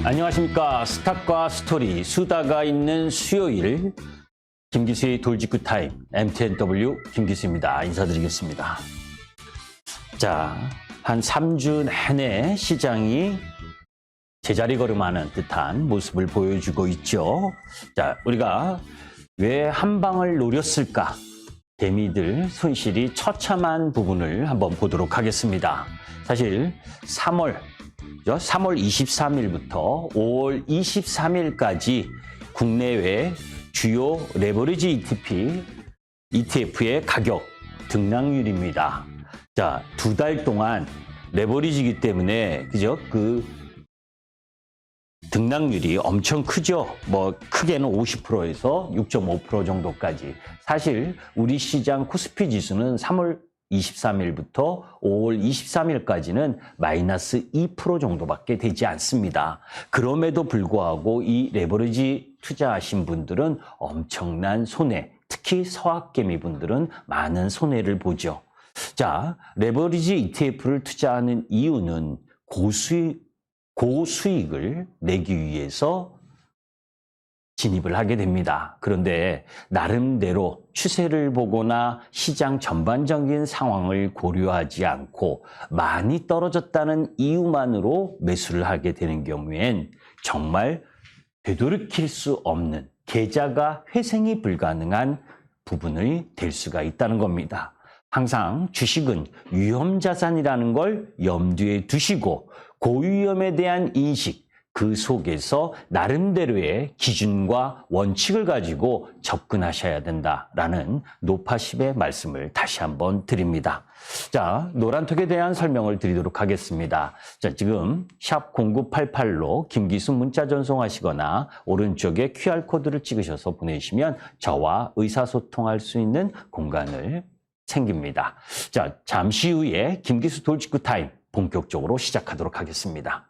안녕하십니까. 스탁과 스토리, 수다가 있는 수요일 김기수의 돌직구 타임, MTNW 김기수입니다. 인사드리겠습니다. 자, 한 3주 내내 시장이 제자리 걸음하는 듯한 모습을 보여주고 있죠. 자, 우리가 왜 한 방을 노렸을까? 개미들 손실이 처참한 부분을 한번 보도록 하겠습니다. 사실 3월 23일부터 5월 23일까지 국내외 주요 레버리지 ETF의 가격 등락률입니다. 자, 2달 동안 레버리지이기 때문에 그죠? 그 등락률이 엄청 크죠. 크게는 50%에서 6.5% 정도까지. 사실 우리 시장 코스피 지수는 3월 23일부터 5월 23일까지는 마이너스 2% 정도밖에 되지 않습니다. 그럼에도 불구하고 이 레버리지 투자하신 분들은 엄청난 손해, 특히 서학개미 분들은 많은 손해를 보죠. 자, 레버리지 ETF를 투자하는 이유는 고수익을 내기 위해서 진입을 하게 됩니다. 그런데 나름대로 추세를 보거나 시장 전반적인 상황을 고려하지 않고 많이 떨어졌다는 이유만으로 매수를 하게 되는 경우엔 정말 되돌이킬 수 없는 계좌가 회생이 불가능한 부분이 될 수가 있다는 겁니다. 항상 주식은 위험자산이라는 걸 염두에 두시고 고위험에 대한 인식, 그 속에서 나름대로의 기준과 원칙을 가지고 접근하셔야 된다라는 노파십의 말씀을 다시 한번 드립니다. 자, 노란톡에 대한 설명을 드리도록 하겠습니다. 자, 지금 샵 0988로 김기수 문자 전송하시거나 오른쪽에 QR코드를 찍으셔서 보내시면 저와 의사소통할 수 있는 공간을 생깁니다. 자, 잠시 후에 김기수 돌직구 타임 본격적으로 시작하도록 하겠습니다.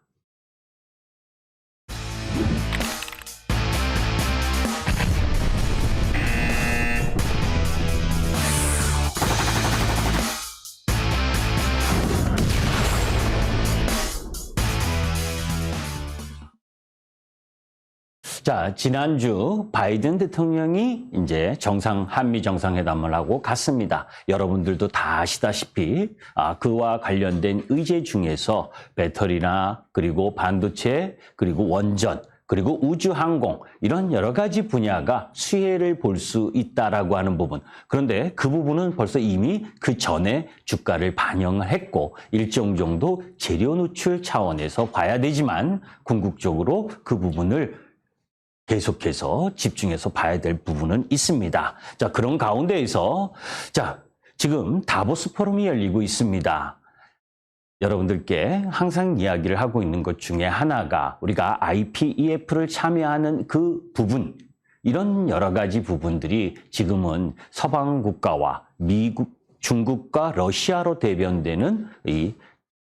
자, 지난주 바이든 대통령이 이제 한미 정상회담을 하고 갔습니다. 여러분들도 다 아시다시피 그와 관련된 의제 중에서 배터리나 그리고 반도체 그리고 원전 그리고 우주항공 이런 여러 가지 분야가 수혜를 볼 수 있다라고 하는 부분. 그런데 그 부분은 벌써 이미 그 전에 주가를 반영을 했고 일정 정도 재료 누출 차원에서 봐야 되지만 궁극적으로 그 부분을 계속해서 집중해서 봐야 될 부분은 있습니다. 자, 그런 가운데에서 지금 다보스 포럼이 열리고 있습니다. 여러분들께 항상 이야기를 하고 있는 것 중에 하나가 우리가 IPEF를 참여하는 그 부분, 이런 여러 가지 부분들이 지금은 서방 국가와 미국, 중국과 러시아로 대변되는 이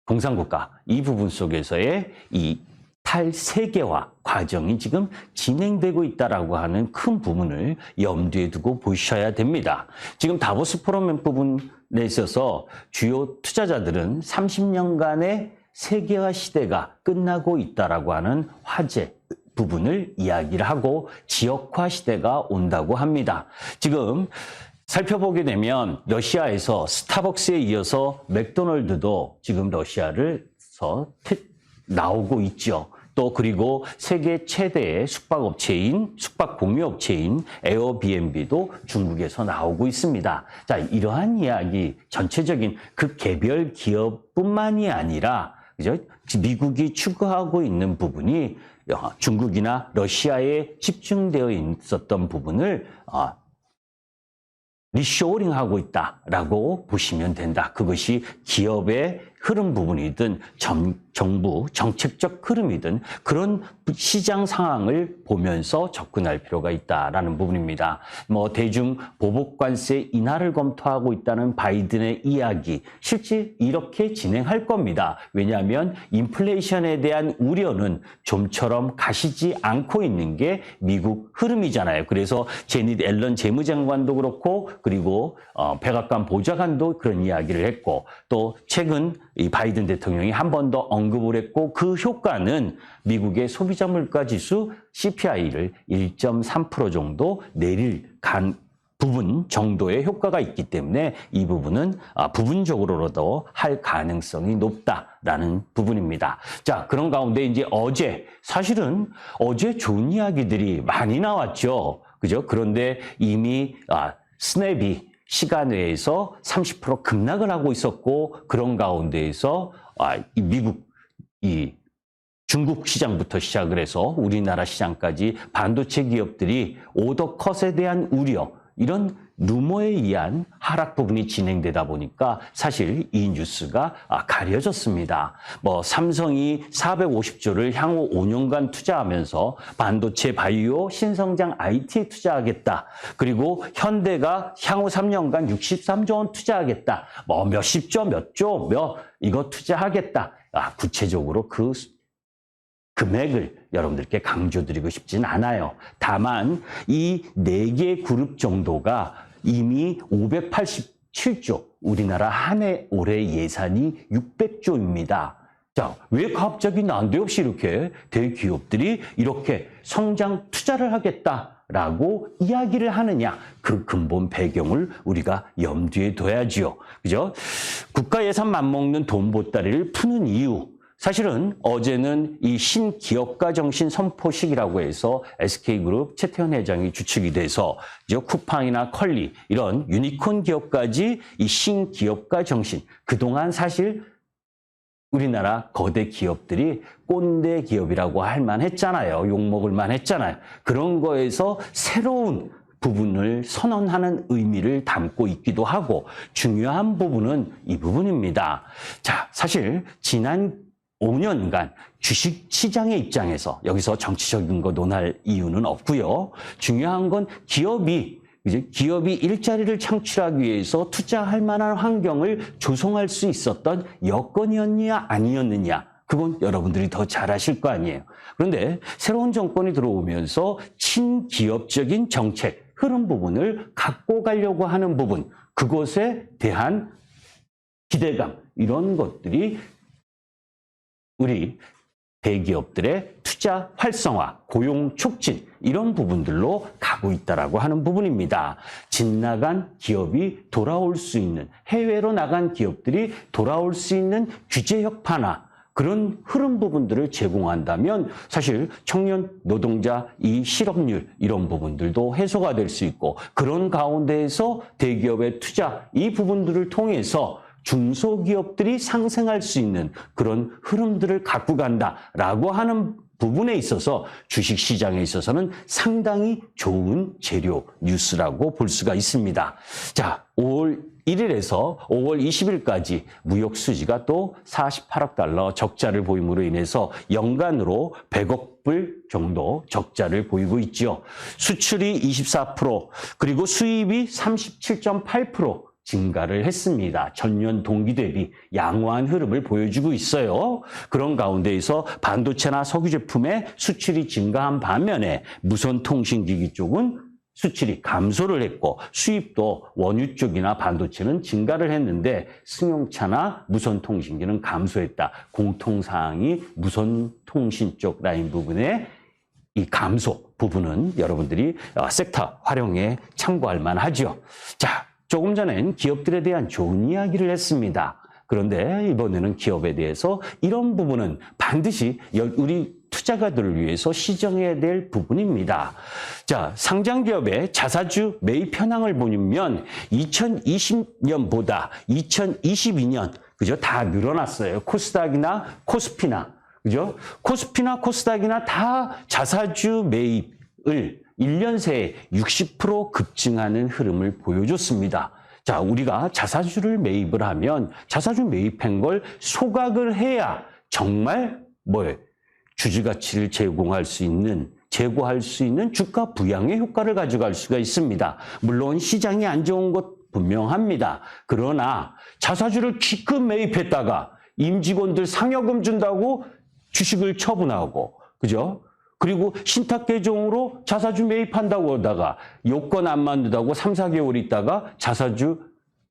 공산국가, 이 부분 속에서의 이 탈세계화 과정이 지금 진행되고 있다라고 하는 큰 부분을 염두에 두고 보셔야 됩니다. 지금 다보스 포럼 부분에 있어서 주요 투자자들은 30년간의 세계화 시대가 끝나고 있다라고 하는 화제 부분을 이야기를 하고 지역화 시대가 온다고 합니다. 지금 살펴보게 되면 러시아에서 스타벅스에 이어서 맥도널드도 지금 러시아에서 나오고 있죠. 또 그리고 세계 최대의 숙박 공유업체인 에어비앤비도 중국에서 나오고 있습니다. 자, 이러한 이야기 전체적인 그 개별 기업뿐만이 아니라 그죠? 미국이 추구하고 있는 부분이 중국이나 러시아에 집중되어 있었던 부분을 리쇼어링하고 있다라고 보시면 된다. 그것이 기업의 흐름 부분이든 정부 정책적 흐름이든 그런 시장 상황을 보면서 접근할 필요가 있다라는 부분입니다. 대중 보복관세 인하를 검토하고 있다는 바이든의 이야기, 실제 이렇게 진행할 겁니다. 왜냐하면 인플레이션에 대한 우려는 좀처럼 가시지 않고 있는 게 미국 흐름이잖아요. 그래서 제닛 앨런 재무장관도 그렇고 그리고 백악관 보좌관도 그런 이야기를 했고 또 최근 이 바이든 대통령이 한 번 더 언급을 했고 그 효과는 미국의 소비자 물가 지수 CPI를 1.3% 정도 내릴 부분 정도의 효과가 있기 때문에 이 부분은 부분적으로라도 할 가능성이 높다라는 부분입니다. 자, 그런 가운데 이제 사실은 어제 좋은 이야기들이 많이 나왔죠. 그죠? 그런데 이미 스냅이 시간 외에서 30% 급락을 하고 있었고 그런 가운데에서 중국 시장부터 시작을 해서 우리나라 시장까지 반도체 기업들이 오더 컷에 대한 우려, 이런 루머에 의한 하락 부분이 진행되다 보니까 사실 이 뉴스가 가려졌습니다. 삼성이 450조를 향후 5년간 투자하면서 반도체 바이오 신성장 IT에 투자하겠다. 그리고 현대가 향후 3년간 63조 원 투자하겠다. 몇십 조, 이거 투자하겠다. 구체적으로 그 금액을 여러분들께 강조드리고 싶진 않아요. 다만 이 4개 그룹 정도가 이미 587조, 우리나라 한 해 올해 예산이 600조입니다. 자, 왜 갑자기 난데없이 이렇게 대기업들이 이렇게 성장 투자를 하겠다라고 이야기를 하느냐? 그 근본 배경을 우리가 염두에 둬야지요. 그죠? 국가 예산 맞먹는 돈 보따리를 푸는 이유. 사실은 어제는 이 신기업가 정신 선포식이라고 해서 SK그룹 최태원 회장이 주축이 돼서 쿠팡이나 컬리 이런 유니콘 기업까지 이 신기업가 정신, 그동안 사실 우리나라 거대 기업들이 꼰대 기업이라고 할 만했잖아요. 욕먹을 만했잖아요. 그런 거에서 새로운 부분을 선언하는 의미를 담고 있기도 하고 중요한 부분은 이 부분입니다. 자, 사실 지난 5년간 주식시장의 입장에서 여기서 정치적인 거 논할 이유는 없고요. 중요한 건 기업이 일자리를 창출하기 위해서 투자할 만한 환경을 조성할 수 있었던 여건이었느냐 아니었느냐. 그건 여러분들이 더 잘 아실 거 아니에요. 그런데 새로운 정권이 들어오면서 친기업적인 정책, 흐름 부분을 갖고 가려고 하는 부분, 그것에 대한 기대감, 이런 것들이 우리 대기업들의 투자 활성화, 고용 촉진 이런 부분들로 가고 있다라고 하는 부분입니다. 집 나간 기업이 돌아올 수 있는, 해외로 나간 기업들이 돌아올 수 있는 규제 혁파나 그런 흐름 부분들을 제공한다면 사실 청년 노동자 이 실업률 이런 부분들도 해소가 될 수 있고 그런 가운데에서 대기업의 투자 이 부분들을 통해서 중소기업들이 상생할 수 있는 그런 흐름들을 갖고 간다라고 하는 부분에 있어서 주식시장에 있어서는 상당히 좋은 재료 뉴스라고 볼 수가 있습니다. 자, 5월 1일에서 5월 20일까지 무역 수지가 또 48억 달러 적자를 보임으로 인해서 연간으로 100억 불 정도 적자를 보이고 있죠. 수출이 24%, 그리고 수입이 37.8% 증가를 했습니다. 전년 동기 대비 양호한 흐름을 보여주고 있어요. 그런 가운데에서 반도체나 석유 제품의 수출이 증가한 반면에 무선통신기기 쪽은 수출이 감소를 했고 수입도 원유 쪽이나 반도체는 증가를 했는데 승용차나 무선통신기는 감소했다. 공통사항이 무선통신 쪽 라인 부분에 이 감소 부분은 여러분들이 섹터 활용에 참고할 만하죠. 자, 조금 전엔 기업들에 대한 좋은 이야기를 했습니다. 그런데 이번에는 기업에 대해서 이런 부분은 반드시 우리 투자가들을 위해서 시정해야 될 부분입니다. 자, 상장기업의 자사주 매입 현황을 보면 2020년보다 2022년 그죠? 다 늘어났어요. 코스닥이나 코스피나 그죠? 코스피나 코스닥이나 다 자사주 매입을 1년 새에 60% 급증하는 흐름을 보여줬습니다. 자, 우리가 자사주를 매입을 하면 자사주 매입한 걸 소각을 해야 정말 주주가치를 제고할 수 있는 주가 부양의 효과를 가져갈 수가 있습니다. 물론 시장이 안 좋은 것 분명합니다. 그러나 자사주를 기껏 매입했다가 임직원들 상여금 준다고 주식을 처분하고 그죠? 그리고 신탁계정으로 자사주 매입한다고 하다가 요건 안 맞는다고 3, 4개월 있다가 자사주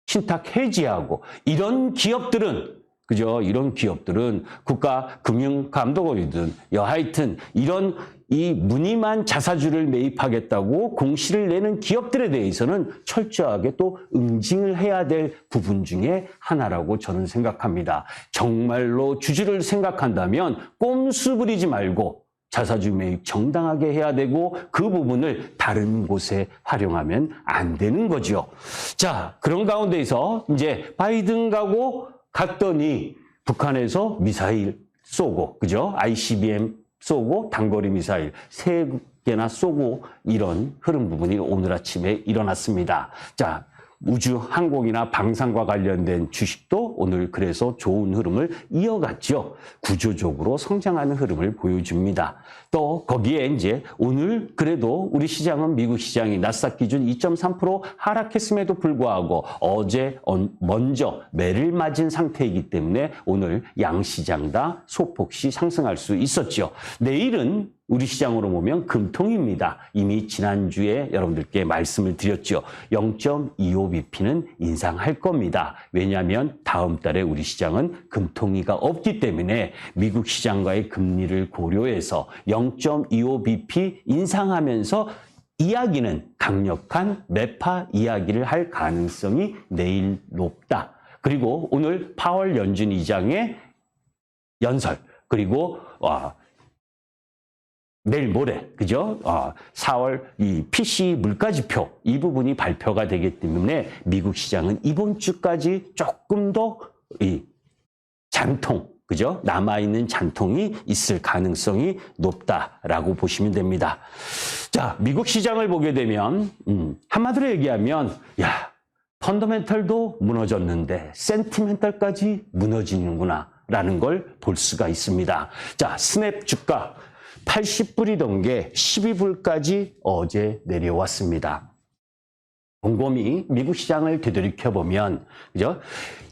신탁 해지하고 이런 기업들은 그죠? 이런 기업들은 국가금융감독원이든 여하튼 이런 이 무늬만 자사주를 매입하겠다고 공시를 내는 기업들에 대해서는 철저하게 또 응징을 해야 될 부분 중에 하나라고 저는 생각합니다. 정말로 주주를 생각한다면 꼼수 부리지 말고 자사주 매입 정당하게 해야 되고 그 부분을 다른 곳에 활용하면 안 되는 거죠. 자, 그런 가운데에서 이제 바이든 가고 갔더니 북한에서 미사일 쏘고, 그죠? ICBM 쏘고 단거리 미사일 3개나 쏘고 이런 흐름 부분이 오늘 아침에 일어났습니다. 자, 우주 항공이나 방산과 관련된 주식도 오늘 그래서 좋은 흐름을 이어갔죠. 구조적으로 성장하는 흐름을 보여줍니다. 또 거기에 이제 오늘 그래도 우리 시장은 미국 시장이 나스닥 기준 2.3% 하락했음에도 불구하고 어제 먼저 매를 맞은 상태이기 때문에 오늘 양시장 다 소폭시 상승할 수 있었죠. 내일은 우리 시장으로 보면 금통입니다. 이미 지난주에 여러분들께 말씀을 드렸죠. 0.25bp는 인상할 겁니다. 왜냐하면 다음 달에 우리 시장은 금통위가 없기 때문에 미국 시장과의 금리를 고려해서 0.25bp 인상하면서 이야기는 강력한 매파 이야기를 할 가능성이 내일 높다. 그리고 오늘 파월 연준 의장의 연설 그리고 내일 모레, 그죠? 4월 이 PCE 물가지표 이 부분이 발표가 되기 때문에 미국 시장은 이번 주까지 조금 더 이 잔통, 그죠? 남아있는 잔통이 있을 가능성이 높다라고 보시면 됩니다. 자, 미국 시장을 보게 되면 한마디로 얘기하면 펀더멘털도 무너졌는데 센티멘털까지 무너지는구나 라는 걸 볼 수가 있습니다. 자, 스냅 주가 80불이던 게 12불까지 어제 내려왔습니다. 곰곰이 미국 시장을 되돌이켜보면, 그죠?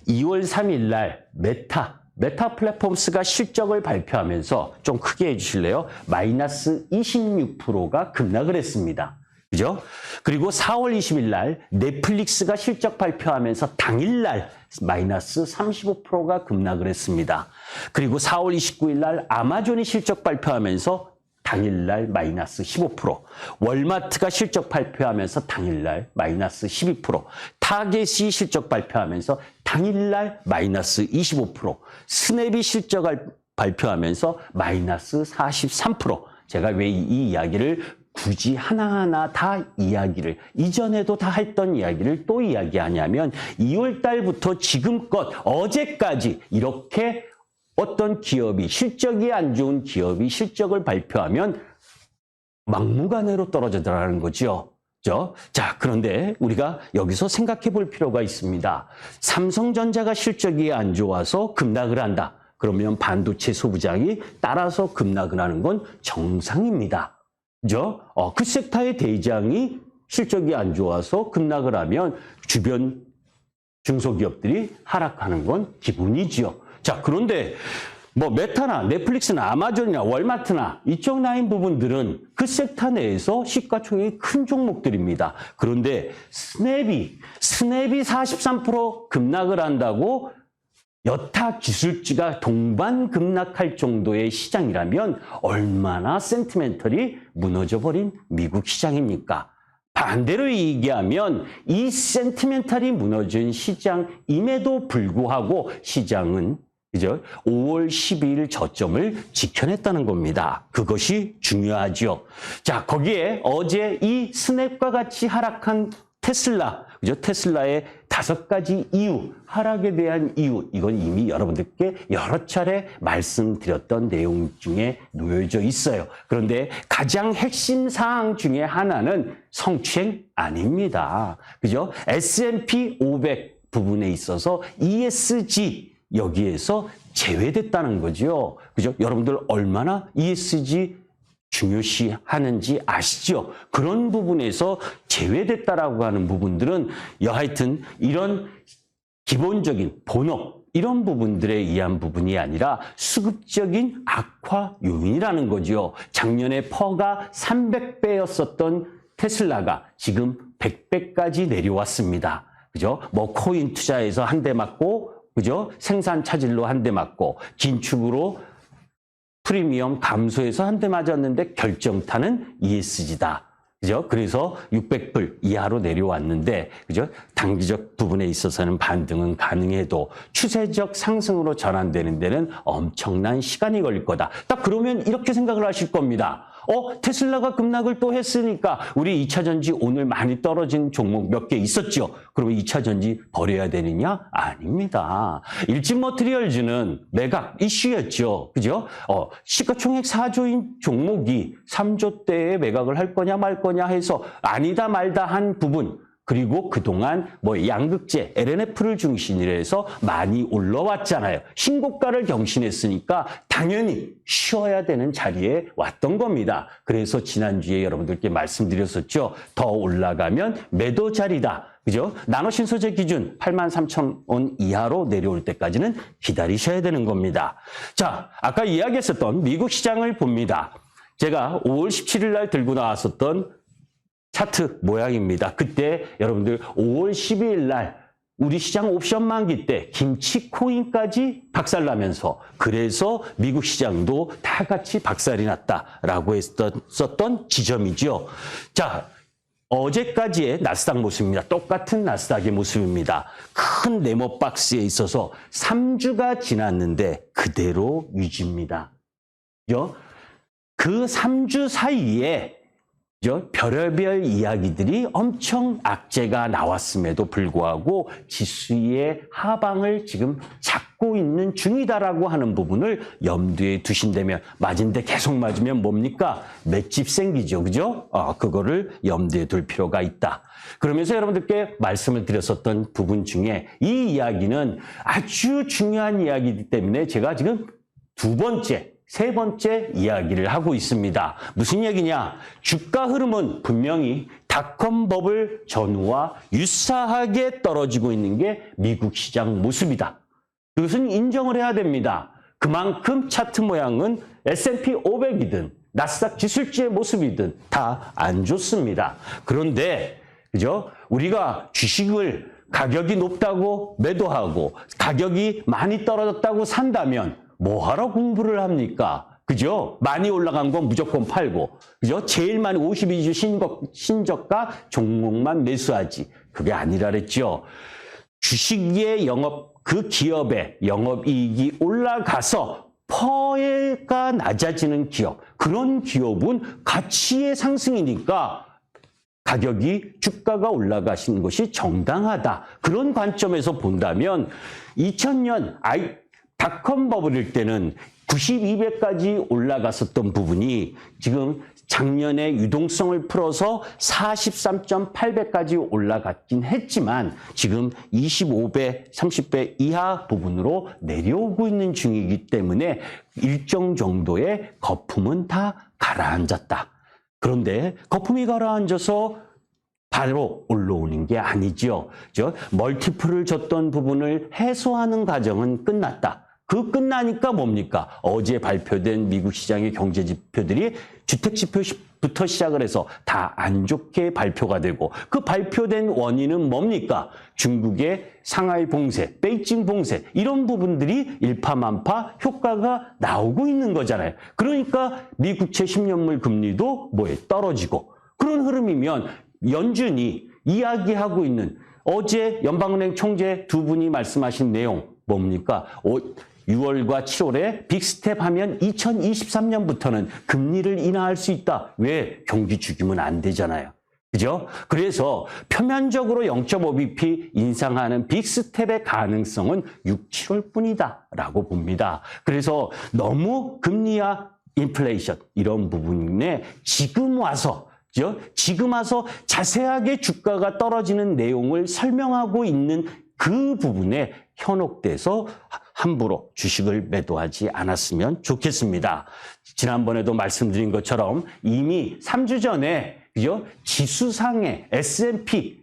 2월 3일 날 메타 플랫폼스가 실적을 발표하면서 좀 크게 해주실래요? 마이너스 26%가 급락을 했습니다. 그죠? 그리고 4월 20일 날 넷플릭스가 실적 발표하면서 당일날 마이너스 35%가 급락을 했습니다. 그리고 4월 29일 날 아마존이 실적 발표하면서 당일날 마이너스 15%, 월마트가 실적 발표하면서 당일날 마이너스 12%, 타겟이 실적 발표하면서 당일날 마이너스 25%, 스냅이 실적을 발표하면서 마이너스 43%. 제가 왜 이 이야기를 굳이 하나하나 다 이야기를 이전에도 다 했던 이야기를 또 이야기하냐면 2월 달부터 지금껏 어제까지 이렇게 어떤 기업이 실적이 안 좋은 기업이 실적을 발표하면 막무가내로 떨어지더라는 거죠. 자, 그런데 우리가 여기서 생각해 볼 필요가 있습니다. 삼성전자가 실적이 안 좋아서 급락을 한다. 그러면 반도체 소부장이 따라서 급락을 하는 건 정상입니다. 그죠? 그 섹터의 대장이 실적이 안 좋아서 급락을 하면 주변 중소기업들이 하락하는 건 기본이지요. 자, 그런데 뭐 메타나 넷플릭스나 아마존이나 월마트나 이쪽 라인 부분들은 그 섹터 내에서 시가총액이 큰 종목들입니다. 그런데 스냅이 43% 급락을 한다고 여타 기술주가 동반 급락할 정도의 시장이라면 얼마나 센티멘털이 무너져버린 미국 시장입니까? 반대로 얘기하면 이 센티멘털이 무너진 시장임에도 불구하고 시장은 그죠? 5월 12일 저점을 지켜냈다는 겁니다. 그것이 중요하죠. 자, 거기에 어제 이 스냅과 같이 하락한 테슬라, 그죠? 테슬라의 5가지 이유, 하락에 대한 이유, 이건 이미 여러분들께 여러 차례 말씀드렸던 내용 중에 놓여져 있어요. 그런데 가장 핵심 사항 중에 하나는 성추행 아닙니다. 그죠? S&P 500 부분에 있어서 ESG, 여기에서 제외됐다는 거죠. 그죠? 여러분들 얼마나 ESG 중요시하는지 아시죠? 그런 부분에서 제외됐다라고 하는 부분들은 여하튼 이런 기본적인 본업 이런 부분들에 의한 부분이 아니라 수급적인 악화 요인이라는 거죠. 작년에 퍼가 300배였었던 테슬라가 지금 100배까지 내려왔습니다. 그죠? 뭐 코인 투자해서 한 대 맞고 그죠? 생산 차질로 한 대 맞고 긴축으로 프리미엄 감소해서 한 대 맞았는데 결정타는 ESG다. 그죠? 그래서 600불 이하로 내려왔는데, 그죠? 단기적 부분에 있어서는 반등은 가능해도 추세적 상승으로 전환되는 데는 엄청난 시간이 걸릴 거다. 딱 그러면 이렇게 생각을 하실 겁니다. 테슬라가 급락을 또 했으니까 우리 2차 전지 오늘 많이 떨어진 종목 몇 개 있었죠. 그러면 2차 전지 버려야 되느냐? 아닙니다. 일진 머티리얼즈는 매각 이슈였죠. 그죠? 시가총액 4조인 종목이 3조대에 매각을 할 거냐 말 거냐 해서 아니다 말다 한 부분, 그리고 그동안 양극재, LNF를 중심으로 해서 많이 올라왔잖아요. 신고가를 경신했으니까 당연히 쉬어야 되는 자리에 왔던 겁니다. 그래서 지난주에 여러분들께 말씀드렸었죠. 더 올라가면 매도 자리다. 그죠? 나노신소재 기준 83,000원 이하로 내려올 때까지는 기다리셔야 되는 겁니다. 자, 아까 이야기했었던 미국 시장을 봅니다. 제가 5월 17일 날 들고 나왔었던 차트 모양입니다. 그때 여러분들 5월 12일 날 우리 시장 옵션 만기 때 김치 코인까지 박살나면서 그래서 미국 시장도 다 같이 박살이 났다라고 했었던 지점이죠. 자, 어제까지의 나스닥 모습입니다. 똑같은 나스닥의 모습입니다. 큰 네모 박스에 있어서 3주가 지났는데 그대로 유지입니다. 그 3주 사이에 별의별 이야기들이 엄청 악재가 나왔음에도 불구하고 지수의 하방을 지금 잡고 있는 중이다라고 하는 부분을 염두에 두신다면, 맞은데 계속 맞으면 뭡니까? 맷집 생기죠. 그죠? 그거를 염두에 둘 필요가 있다. 그러면서 여러분들께 말씀을 드렸었던 부분 중에 이 이야기는 아주 중요한 이야기이기 때문에 제가 지금 세 번째 이야기를 하고 있습니다. 무슨 얘기냐? 주가 흐름은 분명히 닷컴 버블 전후와 유사하게 떨어지고 있는 게 미국 시장 모습이다. 그것은 인정을 해야 됩니다. 그만큼 차트 모양은 S&P 500이든 나스닥 지수지의 모습이든 다 안 좋습니다. 그런데 그죠? 우리가 주식을 가격이 높다고 매도하고 가격이 많이 떨어졌다고 산다면 뭐하러 공부를 합니까? 그죠? 많이 올라간 건 무조건 팔고, 그죠? 제일 많이 52주 신저가 종목만 매수하지. 그게 아니라 그랬죠. 주식의 그 기업의 영업이익이 올라가서 퍼가 낮아지는 기업, 그런 기업은 가치의 상승이니까 주가가 올라가시는 것이 정당하다. 그런 관점에서 본다면 2000년 닷컴 버블일 때는 92배까지 올라갔었던 부분이 지금 작년에 유동성을 풀어서 43.8배까지 올라갔긴 했지만 지금 25배, 30배 이하 부분으로 내려오고 있는 중이기 때문에 일정 정도의 거품은 다 가라앉았다. 그런데 거품이 가라앉아서 바로 올라오는 게 아니죠. 멀티플을 줬던 부분을 해소하는 과정은 끝났다. 끝나니까 뭡니까? 어제 발표된 미국 시장의 경제 지표들이 주택 지표부터 시작을 해서 다 안 좋게 발표가 되고, 그 발표된 원인은 뭡니까? 중국의 상하이 봉쇄, 베이징 봉쇄, 이런 부분들이 일파만파 효과가 나오고 있는 거잖아요. 그러니까 미국채 10년물 금리도 떨어지고, 그런 흐름이면 연준이 이야기하고 있는 어제 연방은행 총재 두 분이 말씀하신 내용 뭡니까? 6월과 7월에 빅스텝 하면 2023년부터는 금리를 인하할 수 있다. 왜? 경기 죽이면 안 되잖아요. 그죠? 그래서 표면적으로 0.5bp 인상하는 빅스텝의 가능성은 6, 7월 뿐이다 라고 봅니다. 그래서 너무 금리와 인플레이션 이런 부분에 지금 와서 자세하게 주가가 떨어지는 내용을 설명하고 있는 그 부분에 현혹돼서 함부로 주식을 매도하지 않았으면 좋겠습니다. 지난번에도 말씀드린 것처럼 이미 3주 전에 지수상의 S&P,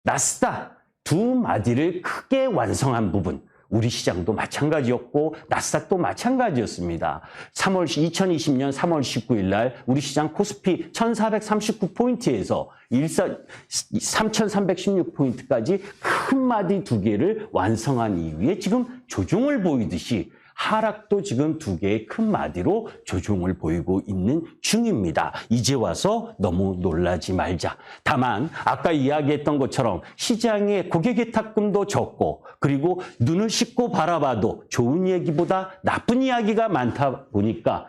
나스닥 두 마디를 크게 완성한 부분, 우리 시장도 마찬가지였고 나스닥도 마찬가지였습니다. 2020년 3월 19일 날 우리 시장 코스피 1439포인트에서 3316포인트까지 큰 마디 두 개를 완성한 이후에 지금 조정을 보이듯이 하락도 지금 두 개의 큰 마디로 조정을 보이고 있는 중입니다. 이제 와서 너무 놀라지 말자. 다만 아까 이야기했던 것처럼 시장에 고객예탁금도 적고 그리고 눈을 씻고 바라봐도 좋은 얘기보다 나쁜 이야기가 많다 보니까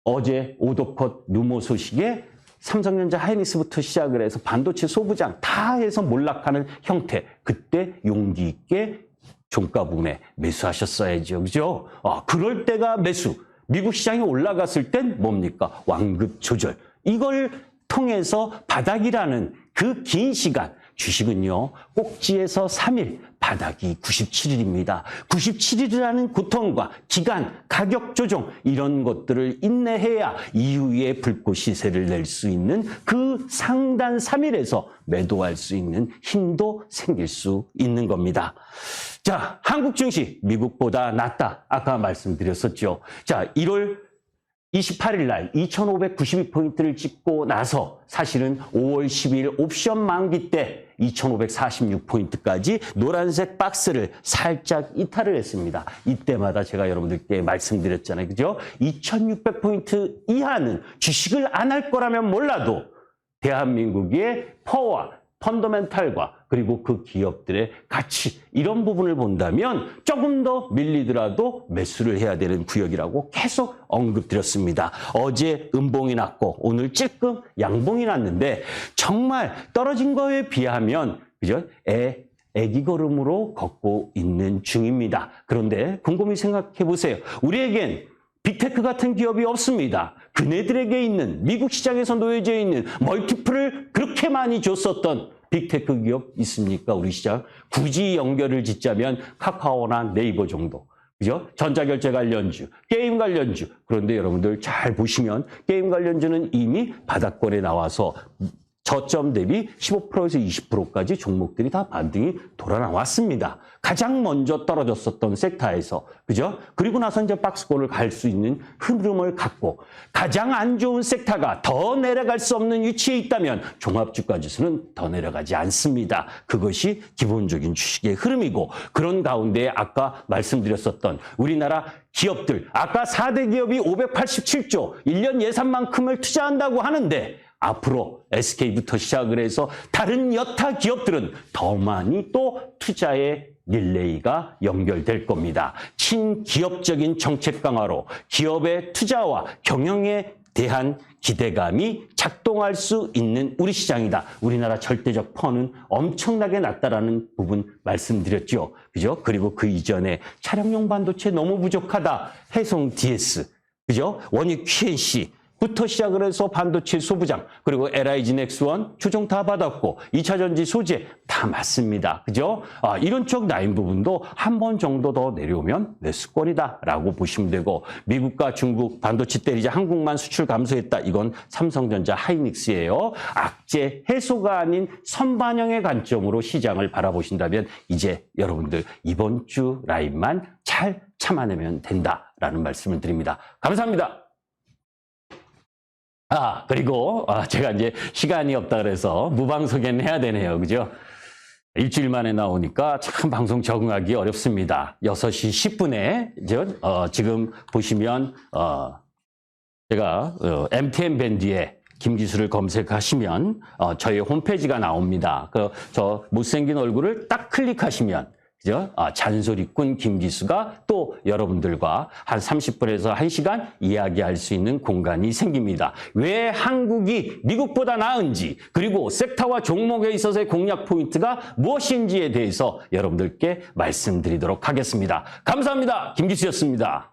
어제 오더컷 루모 소식에 삼성전자 하이닉스부터 시작을 해서 반도체 소부장 다 해서 몰락하는 형태. 그때 용기 있게 종가 부분에 매수하셨어야죠. 그죠? 그럴 때가 매수. 미국 시장이 올라갔을 땐 뭡니까? 완급 조절. 이걸 통해서 바닥이라는 그 긴 시간, 주식은요, 꼭지에서 3일, 바닥이 97일입니다. 97일이라는 고통과 기간, 가격 조정, 이런 것들을 인내해야 이후에 불꽃 시세를 낼 수 있는 그 상단 3일에서 매도할 수 있는 힘도 생길 수 있는 겁니다. 자, 한국 증시 미국보다 낫다. 아까 말씀드렸었죠. 자, 1월 28일 날 2592포인트를 찍고 나서 사실은 5월 10일 옵션 만기 때 2546포인트까지 노란색 박스를 살짝 이탈을 했습니다. 이때마다 제가 여러분들께 말씀드렸잖아요. 그죠? 2600포인트 이하는 주식을 안 할 거라면 몰라도 대한민국의 퍼와 펀더멘탈과 그리고 그 기업들의 가치 이런 부분을 본다면 조금 더 밀리더라도 매수를 해야 되는 구역이라고 계속 언급드렸습니다. 어제 음봉이 났고 오늘 찔끔 양봉이 났는데 정말 떨어진 거에 비하면 그죠? 애기 걸음으로 걷고 있는 중입니다. 그런데 곰곰이 생각해 보세요. 우리에겐 빅테크 같은 기업이 없습니다. 그네들에게 있는 미국 시장에서 놓여져 있는 멀티플을 그렇게 많이 줬었던 빅테크 기업 있습니까? 우리 시장. 굳이 연결을 짓자면 카카오나 네이버 정도. 그죠? 전자결제 관련주, 게임 관련주. 그런데 여러분들 잘 보시면 게임 관련주는 이미 바닥권에 나와서 저점 대비 15%에서 20%까지 종목들이 다 반등이 돌아 나왔습니다. 가장 먼저 떨어졌었던 섹터에서, 그죠? 그리고 나서 이제 박스권을 갈 수 있는 흐름을 갖고 가장 안 좋은 섹터가 더 내려갈 수 없는 위치에 있다면 종합주가 지수는 더 내려가지 않습니다. 그것이 기본적인 주식의 흐름이고 그런 가운데 아까 말씀드렸었던 우리나라 기업들, 아까 4대 기업이 587조 1년 예산만큼을 투자한다고 하는데 앞으로 SK부터 시작을 해서 다른 여타 기업들은 더 많이 또 투자의 릴레이가 연결될 겁니다. 친기업적인 정책 강화로 기업의 투자와 경영에 대한 기대감이 작동할 수 있는 우리 시장이다. 우리나라 절대적 퍼는 엄청나게 낮다라는 부분 말씀드렸죠. 그죠? 그리고 그 이전에 차량용 반도체 너무 부족하다. 해송 DS, 그죠? 원익 QNC, 부터 시작을 해서 반도체 소부장, 그리고 LIG 넥스원 추종 다 받았고 2차전지 소재 다 맞습니다. 그죠? 이런 쪽 라인 부분도 한 번 정도 더 내려오면 매수권이다라고 보시면 되고 미국과 중국 반도체 때리자 한국만 수출 감소했다. 이건 삼성전자 하이닉스예요. 악재 해소가 아닌 선반영의 관점으로 시장을 바라보신다면 이제 여러분들 이번 주 라인만 잘 참아내면 된다라는 말씀을 드립니다. 감사합니다. 그리고 제가 이제 시간이 없다 그래서 무방소개는 해야 되네요. 그죠? 일주일 만에 나오니까 참 방송 적응하기 어렵습니다. 6시 10분에 지금 보시면 제가 MTN 밴드에 김기수를 검색하시면 저희 홈페이지가 나옵니다. 저 못생긴 얼굴을 딱 클릭하시면 그죠? 잔소리꾼 김기수가 또 여러분들과 한 30분에서 1시간 이야기할 수 있는 공간이 생깁니다. 왜 한국이 미국보다 나은지, 그리고 섹터와 종목에 있어서의 공략 포인트가 무엇인지에 대해서 여러분들께 말씀드리도록 하겠습니다. 감사합니다. 김기수였습니다.